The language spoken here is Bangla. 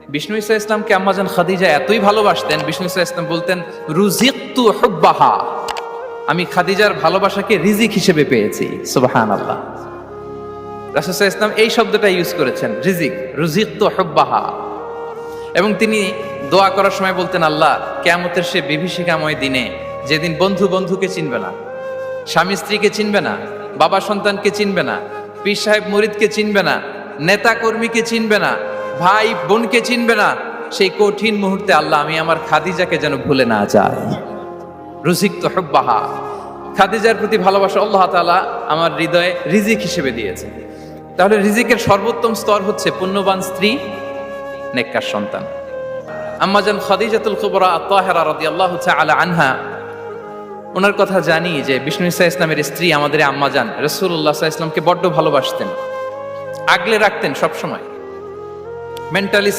বিষ্ণু ঈসা ইসলামকে আম্মাজান খাদিজা এতই ভালোবাসতেন, বিষ্ণু ঈসা ইসলাম বলতেন রুজিকতু হুব্বাহা, আমি খাদিজার ভালোবাসাকে রিজিক হিসেবে পেয়েছি। সুবহানাল্লাহ। রাসূল সাল্লাল্লাহু আলাইহি ওয়াসাল্লাম এই শব্দটা ইউজ করেছেন, রিজিক, রুজিকতু হুব্বাহা। এবং তিনি দোয়া করার সময় বলতেন, আল্লাহ কিয়ামতের সে বিভীষিকাময় দিনে, যেদিন বন্ধু বন্ধুকে চিনবে না, স্বামী স্ত্রীকে চিনবে না, বাবা সন্তানকে চিনবে না, পীর সাহেব মুরিদকে চিনবে না, নেতা কর্মীকে চিনবে না, ভাই বোনকে চিনবে না, সেই কঠিন মুহূর্তে আল্লাহ আমি আমার খাদিজাকে যেন ভুলে না যাই। রুজিকতু হুব্বাহা, খাদিজার প্রতি ভালোবাসা আল্লাহ তাআলা আমার হৃদয়ে রিজিক হিসেবে দিয়েছে। তাহলে রিজিকের সর্বোত্তম স্তর হচ্ছে পুণ্যবান স্ত্রী, নেককার সন্তান। আম্মাজান খাদিজাতুল কুবরা আত-তাহেরা রাদিয়াল্লাহু তাআলা আনহা, ওনার কথা জানি যে বিষ্ণু ঈসা ইসলামের স্ত্রী আমাদের আম্মাজান রাসূলুল্লাহ সাল্লাল্লাহু আলাইহি ওয়াসাল্লামকে বড্ড ভালোবাসতেন, আগলে রাখতেন সবসময়, মেন্টালি